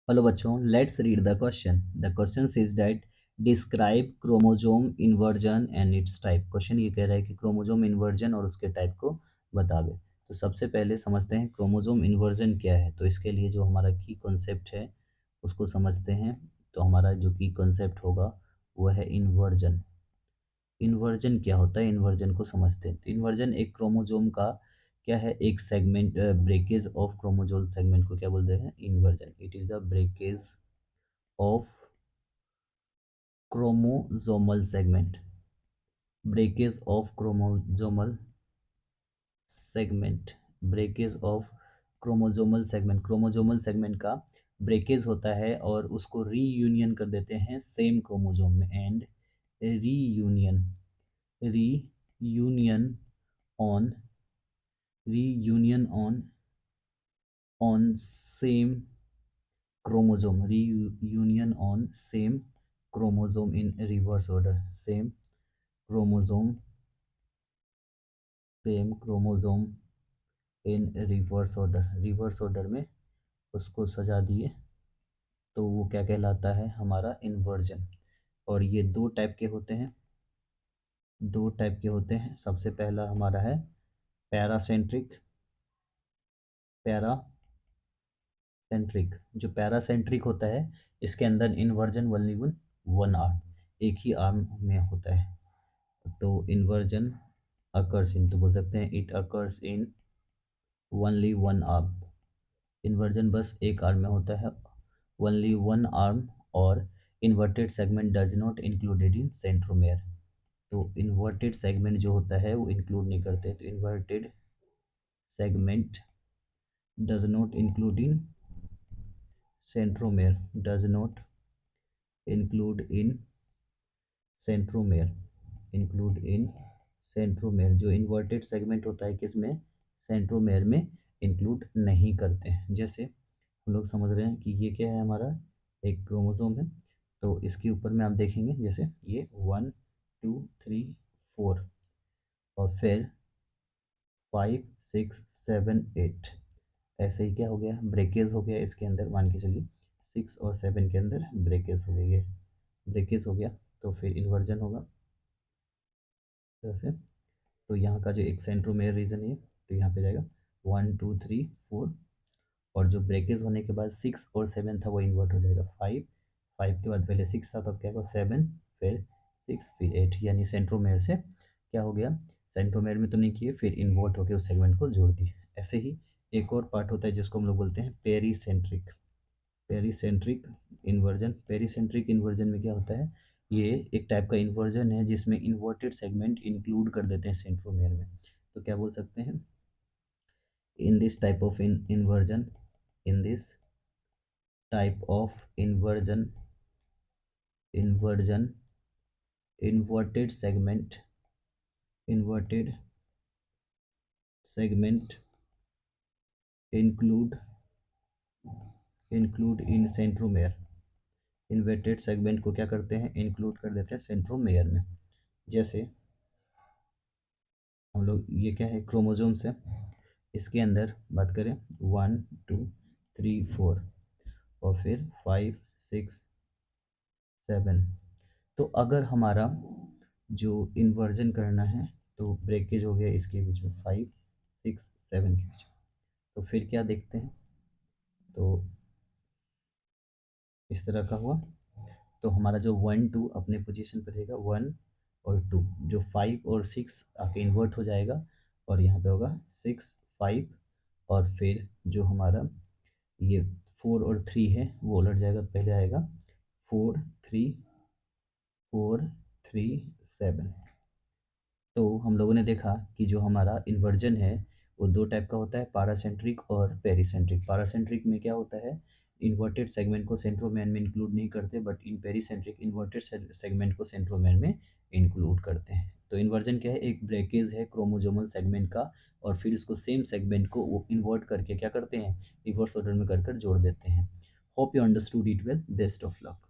Hello बच्चों, let's read the question. The question is that describe chromosome inversion and it's type. Question ये कह रहा है कि क्रोमोजोम इन्वर्जन और उसके टाइप को बतावे। तो सबसे पहले समझते हैं क्रोमोजोम इन्वर्जन क्या है। तो इसके लिए जो हमारा की कॉन्सेप्ट है उसको समझते हैं। तो हमारा जो की कॉन्सेप्ट होगा वह है इन्वर्जन। इन्वर्जन क्या होता है, इन्वर्जन को समझते हैं। तो इन्वर्जन एक क्रोमोजोम का क्या है, एक segment, breakage of chromosome segment को क्या बोलते हैं, inversion. It is the breakage of chromosomal segment, breakage of chromosomal segment, breakage of chromosomal segment, chromosomal segment का ब्रेकेज होता है और उसको रीयूनियन कर देते हैं सेम क्रोमोजोम में। And reunion, reunion on, reunion on same chromosome, reunion on same chromosome in reverse order, same chromosome, same chromosome in reverse order, reverse order में उसको सजा दिए तो वो क्या कहलाता है, हमारा इन्वर्जन। और ये दो टाइप के होते हैं, दो टाइप के होते हैं। सबसे पहला हमारा है पैरासेंट्रिक, पैरासेंट्रिक। जो पैरासेंट्रिक होता है इसके अंदर इन्वर्जन ओनली वन आर्म, एक ही आर्म में होता है। तो इन्वर्जन अकर्स इन, तो बोल सकते हैं it occurs in only one arm. Inversion बस एक आर्म में होता है, ओनली वन आर्म। और inverted segment does not included in centromere. तो इन्वर्टेड सेगमेंट जो होता है वो इंक्लूड नहीं करते। तो inverted segment does not include in centromere, does not include in centromere, include in centromere. जो इन्वर्टेड सेगमेंट होता है किसमें, सेंट्रोमेयर में इंक्लूड नहीं करते हैं। जैसे हम लोग समझ रहे हैं कि ये क्या है, हमारा एक क्रोमोसोम है। तो इसके ऊपर में आप देखेंगे जैसे ये 1 2 3 4 और फिर 5 6 7 8, ऐसे ही क्या हो गया, ब्रेकेज हो गया इसके अंदर। मान के चलिए 6 और 7 के अंदर ब्रेकेज हो गया, ये ब्रेकेज हो गया। तो फिर इन्वर्जन होगा जैसे। तो यहाँ का जो एक सेंट्रोमेयर रीजन है तो यहाँ पे जाएगा 1 2 3 4। और जो ब्रेकेज होने के बाद 6 और 7 था वो इन्वर्ट हो जाएगा 5, 5 के बाद पहले 6 था तो अब क्या होगा 7, फिर 6, फिर 8। यानी सेंट्रोमेयर से क्या हो गया, सेंट्रोमेयर में तो नहीं किए, फिर इन्वर्ट होकर उस सेगमेंट को जोड़ दिए। ऐसे ही एक और पार्ट होता है जिसको हम लोग बोलते हैं pericentric, pericentric inversion. Pericentric inversion में क्या होता है, ये एक टाइप का इन्वर्जन है जिसमें इन्वर्टेड सेगमेंट इंक्लूड कर देते हैं सेंट्रोमेयर में। तो क्या बोल सकते हैं, in this type of inversion, in this type of inversion inverted segment include in centromere। Inverted segment को क्या करते हैं, इंक्लूड कर देते हैं सेंट्रोमेयर में। जैसे हम लोग ये क्या है, क्रोमोजोम्स है, इसके अंदर बात करें 1 2 3 4 और फिर 5 6 7। तो अगर हमारा जो इन्वर्जन करना है तो ब्रेकेज हो गया इसके बीच में 5 6 7 के बीच में। तो फिर क्या देखते हैं, तो इस तरह का हुआ। तो हमारा जो 1 2 अपने पोजीशन पर रहेगा 1 और 2, जो 5 और 6 आके इन्वर्ट हो जाएगा और यहाँ पे होगा 6 5। और फिर जो हमारा ये 4 और 3 है वो उलट जाएगा, पहले आएगा 4 3 4 3 7। तो हम लोगों ने देखा कि जो हमारा इन्वर्जन है वो दो टाइप का होता है, पैरासेंट्रिक और पेरीसेंट्रिक। पैरासेंट्रिक में क्या होता है, इन्वर्टेड सेगमेंट को सेंट्रोमेयर में इंक्लूड नहीं करते, but in pericentric inverted segment को सेंट्रोमेयर में इंक्लूड करते हैं। तो इन्वर्जन क्या है, एक ब्रेकेज है क्रोमोजोमल सेगमेंट का और फिर इसको सेम सेगमेंट को वो इन्वर्ट करके क्या करते हैं, रिवर्स ऑर्डर में कर जोड़ देते हैं। Hope you understood it well, best of luck.